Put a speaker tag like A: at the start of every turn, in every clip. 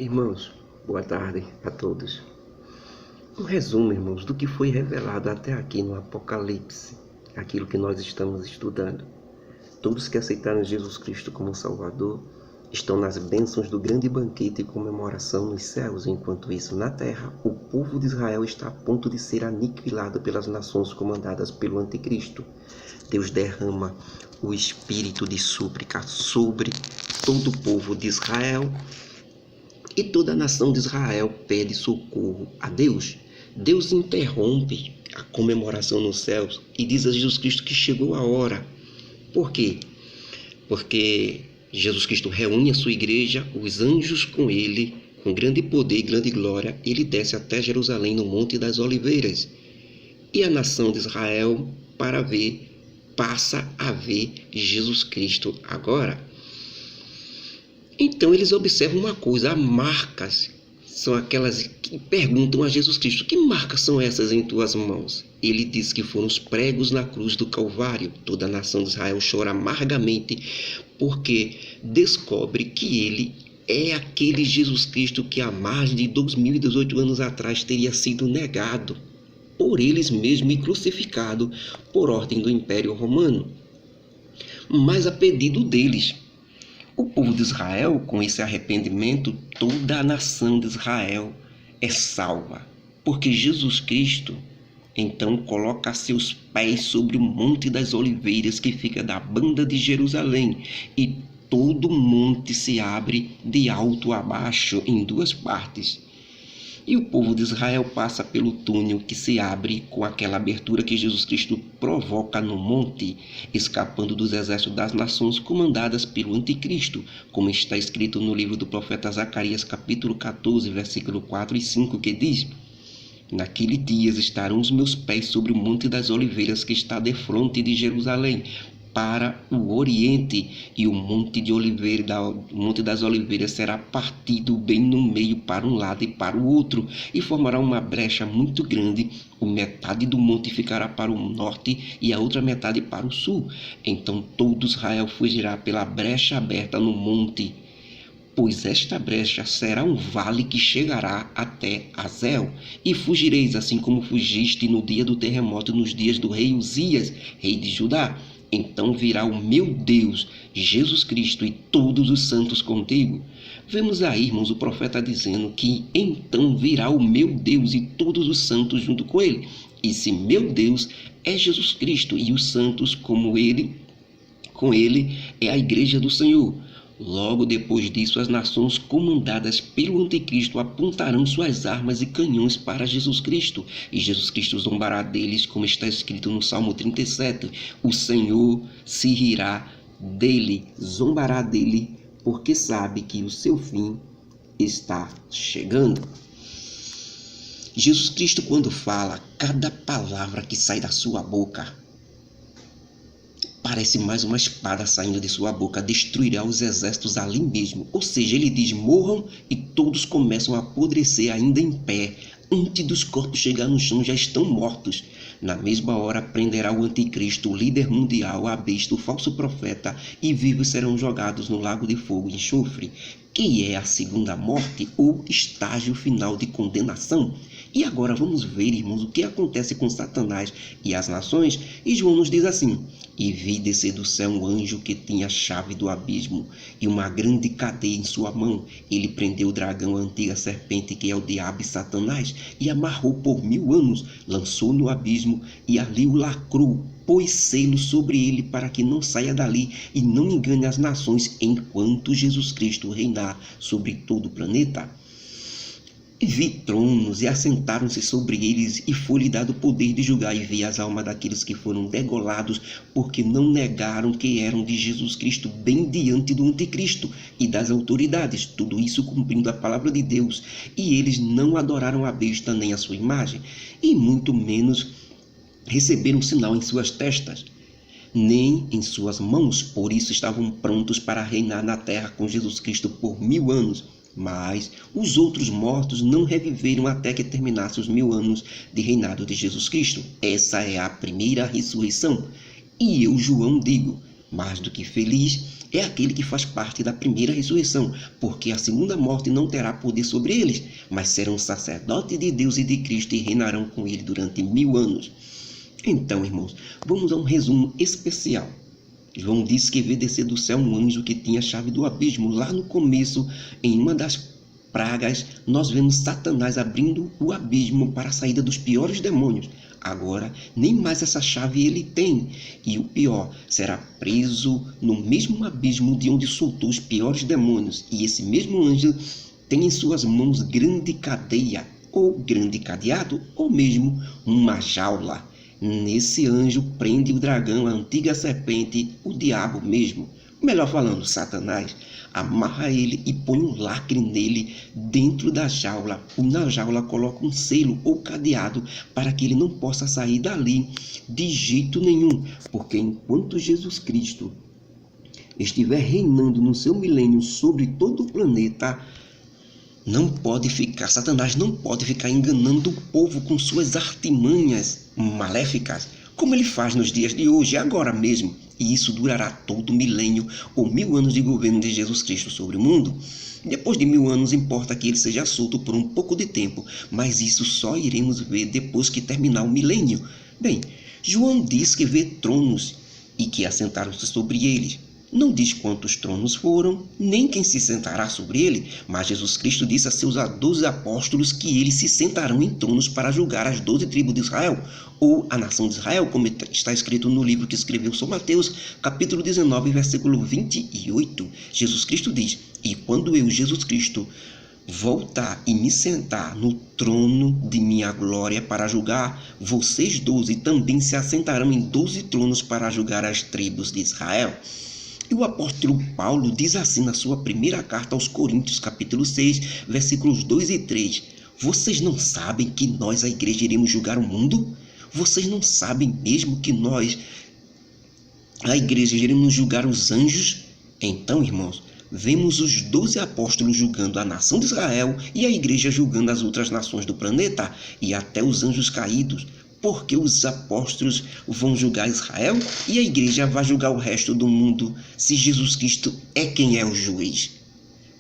A: Irmãos, boa tarde a todos. Um resumo, irmãos, do que foi revelado até aqui no Apocalipse, aquilo que nós estamos estudando. Todos que aceitaram Jesus Cristo como Salvador estão nas bênçãos do grande banquete e comemoração nos céus. Enquanto isso, na terra, o povo de Israel está a ponto de ser aniquilado pelas nações comandadas pelo Anticristo. Deus derrama o espírito de súplica sobre todo o povo de Israel, e toda a nação de Israel pede socorro a Deus. Deus interrompe a comemoração nos céus e diz a Jesus Cristo que chegou a hora. Por quê? Porque Jesus Cristo reúne a sua igreja, os anjos com ele, com grande poder e grande glória, ele desce até Jerusalém no Monte das Oliveiras. E a nação de Israel, passa a ver Jesus Cristo agora. Então eles observam uma coisa: as marcas são aquelas que perguntam a Jesus Cristo: que marcas são essas em tuas mãos? Ele diz que foram os pregos na cruz do Calvário. Toda a nação de Israel chora amargamente porque descobre que ele é aquele Jesus Cristo que há mais de 2018 anos atrás teria sido negado por eles mesmos e crucificado por ordem do Império Romano, mas a pedido deles. O povo de Israel, com esse arrependimento, toda a nação de Israel é salva, porque Jesus Cristo então coloca seus pés sobre o Monte das Oliveiras, que fica da banda de Jerusalém, e todo o monte se abre de alto a baixo em duas partes. E o povo de Israel passa pelo túnel que se abre com aquela abertura que Jesus Cristo provoca no monte, escapando dos exércitos das nações comandadas pelo Anticristo, como está escrito no livro do profeta Zacarias, capítulo 14, versículo 4 e 5, que diz: naquele dia estarão os meus pés sobre o Monte das Oliveiras, que está defronte de Jerusalém, para o oriente, e o Monte das Oliveiras será partido bem no meio para um lado e para o outro, e formará uma brecha muito grande. Metade do monte ficará para o norte e a outra metade para o sul. Então todo Israel fugirá pela brecha aberta no monte, pois esta brecha será um vale que chegará até Azel. E fugireis assim como fugiste no dia do terremoto, nos dias do rei Uzias, rei de Judá. Então virá o meu Deus, Jesus Cristo, e todos os santos contigo. Vemos aí, irmãos, o profeta dizendo que então virá o meu Deus e todos os santos junto com ele. E se meu Deus é Jesus Cristo e os santos com ele é a igreja do Senhor. Logo depois disso, as nações comandadas pelo Anticristo apontarão suas armas e canhões para Jesus Cristo, e Jesus Cristo zombará deles, como está escrito no Salmo 37. O Senhor se rirá dele, zombará dele, porque sabe que o seu fim está chegando. Jesus Cristo, quando fala, cada palavra que sai da sua boca parece mais uma espada saindo de sua boca, destruirá os exércitos ali mesmo. Ou seja, ele diz: morram, e todos começam a apodrecer ainda em pé. Antes dos corpos chegar no chão, já estão mortos. Na mesma hora prenderá o Anticristo, o líder mundial, a besta, o falso profeta, e vivos serão jogados no lago de fogo e enxofre, que é a segunda morte, ou estágio final de condenação. E agora vamos ver, irmãos, o que acontece com Satanás e as nações. E João nos diz assim: e vi descer do céu um anjo que tinha a chave do abismo e uma grande cadeia em sua mão. Ele prendeu o dragão, a antiga serpente, que é o diabo e Satanás, e amarrou por 1000 anos, lançou no abismo e ali o lacrou, pôs selo sobre ele para que não saia dali e não engane as nações enquanto Jesus Cristo reinar sobre todo o planeta. E vi tronos, e assentaram-se sobre eles, e foi-lhe dado o poder de julgar. E vi as almas daqueles que foram degolados, porque não negaram que eram de Jesus Cristo, bem diante do Anticristo e das autoridades, tudo isso cumprindo a palavra de Deus. E eles não adoraram a besta nem a sua imagem, e muito menos receberam sinal em suas testas, nem em suas mãos. Por isso estavam prontos para reinar na terra com Jesus Cristo por 1000 anos. Mas os outros mortos não reviveram até que terminasse os 1000 anos de reinado de Jesus Cristo. Essa é a primeira ressurreição. E eu, João, digo: Mais do que feliz é aquele que faz parte da primeira ressurreição, porque a segunda morte não terá poder sobre eles, mas serão sacerdotes de Deus e de Cristo e reinarão com ele durante 1000 anos. Então, irmãos, vamos a um resumo especial. João disse que vê descer do céu um anjo que tinha a chave do abismo. Lá no começo, em uma das pragas, nós vemos Satanás abrindo o abismo para a saída dos piores demônios. Agora, nem mais essa chave ele tem. E o pior, será preso no mesmo abismo de onde soltou os piores demônios. E esse mesmo anjo tem em suas mãos grande cadeia, ou grande cadeado, ou mesmo uma jaula. Nesse anjo prende o dragão, a antiga serpente, o diabo mesmo. Melhor falando, Satanás, amarra ele e põe um lacre nele dentro da jaula. Na jaula coloca um selo ou cadeado para que ele não possa sair dali de jeito nenhum. Porque enquanto Jesus Cristo estiver reinando no seu milênio sobre todo o planeta, Satanás não pode ficar enganando o povo com suas artimanhas maléficas, como ele faz nos dias de hoje, agora mesmo. E isso durará todo o milênio ou 1000 anos de governo de Jesus Cristo sobre o mundo. Depois de 1000 anos, importa que ele seja solto por um pouco de tempo, mas isso só iremos ver depois que terminar o milênio. Bem, João diz que vê tronos e que assentaram-se sobre eles. Não diz quantos tronos foram, nem quem se sentará sobre ele, mas Jesus Cristo disse a seus 12 apóstolos que eles se sentarão em tronos para julgar as 12 tribos de Israel, ou a nação de Israel, como está escrito no livro que escreveu São Mateus, capítulo 19, versículo 28. Jesus Cristo diz: "E quando eu, Jesus Cristo, voltar e me sentar no trono de minha glória para julgar, vocês 12 também se assentarão em 12 tronos para julgar as tribos de Israel." E o apóstolo Paulo diz assim na sua primeira carta aos Coríntios, capítulo 6, versículos 2 e 3. "Vocês não sabem que nós, a igreja, iremos julgar o mundo? Vocês não sabem mesmo que nós, a igreja, iremos julgar os anjos?" Então, irmãos, vemos os 12 apóstolos julgando a nação de Israel e a igreja julgando as outras nações do planeta e até os anjos caídos. Porque os apóstolos vão julgar Israel e a igreja vai julgar o resto do mundo, se Jesus Cristo é quem é o juiz.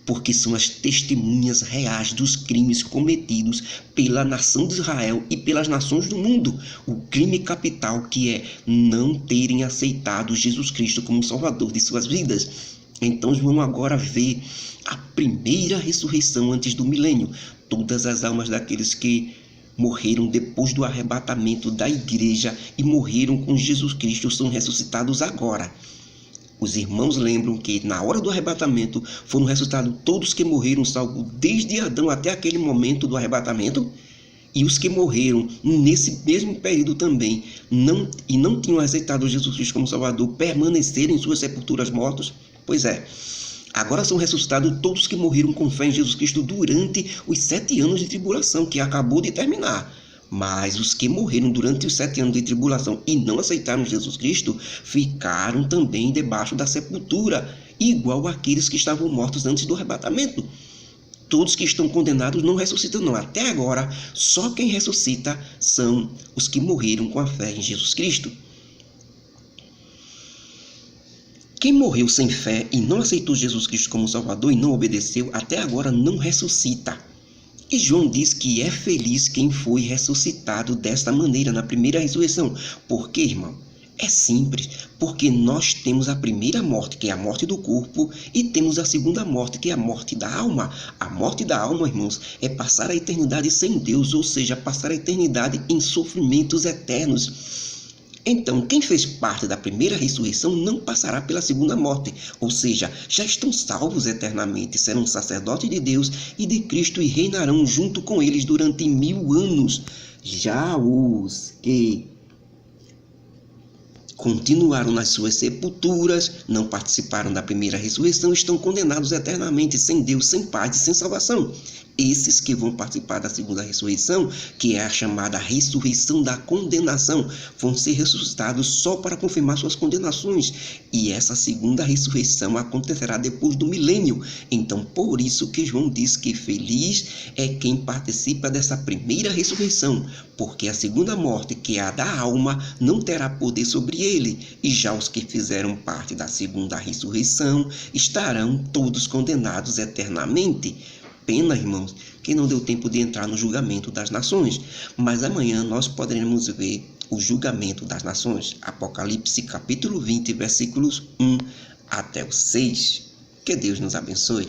A: Porque são as testemunhas reais dos crimes cometidos pela nação de Israel e pelas nações do mundo. O crime capital, que é não terem aceitado Jesus Cristo como Salvador de suas vidas. Então João agora vê a primeira ressurreição antes do milênio. Todas as almas daqueles que morreram depois do arrebatamento da igreja e morreram com Jesus Cristo são ressuscitados agora. Os irmãos lembram que na hora do arrebatamento foram ressuscitados todos que morreram, salvo desde Adão até aquele momento do arrebatamento, e os que morreram nesse mesmo período também não tinham aceitado Jesus Cristo como Salvador, permaneceram em suas sepulturas mortos. Pois é, agora são ressuscitados todos que morreram com fé em Jesus Cristo durante os 7 anos de tribulação, que acabou de terminar. Mas os que morreram durante os 7 anos de tribulação e não aceitaram Jesus Cristo, ficaram também debaixo da sepultura, igual àqueles que estavam mortos antes do arrebatamento. Todos que estão condenados não ressuscitam não. Até agora, só quem ressuscita são os que morreram com a fé em Jesus Cristo. Quem morreu sem fé e não aceitou Jesus Cristo como Salvador e não obedeceu, até agora não ressuscita. E João diz que é feliz quem foi ressuscitado desta maneira, na primeira ressurreição. Por quê, irmão? É simples, porque nós temos a primeira morte, que é a morte do corpo, e temos a segunda morte, que é a morte da alma. A morte da alma, irmãos, é passar a eternidade sem Deus, ou seja, passar a eternidade em sofrimentos eternos. Então, quem fez parte da primeira ressurreição não passará pela segunda morte, ou seja, já estão salvos eternamente, serão sacerdotes de Deus e de Cristo e reinarão junto com eles durante 1000 anos. Já os que continuaram nas suas sepulturas, não participaram da primeira ressurreição, estão condenados eternamente, sem Deus, sem paz e sem salvação. esses que vão participar da segunda ressurreição, que é a chamada ressurreição da condenação, vão ser ressuscitados só para confirmar suas condenações. E essa segunda ressurreição acontecerá depois do milênio. Então, por isso que João diz que feliz é quem participa dessa primeira ressurreição, porque a segunda morte, que é a da alma, não terá poder sobre ele. E já os que fizeram parte da segunda ressurreição estarão todos condenados eternamente. Pena, irmãos, que não deu tempo de entrar no julgamento das nações, mas amanhã nós poderemos ver o julgamento das nações. Apocalipse capítulo 20, versículos 1 até o 6. Que Deus nos abençoe.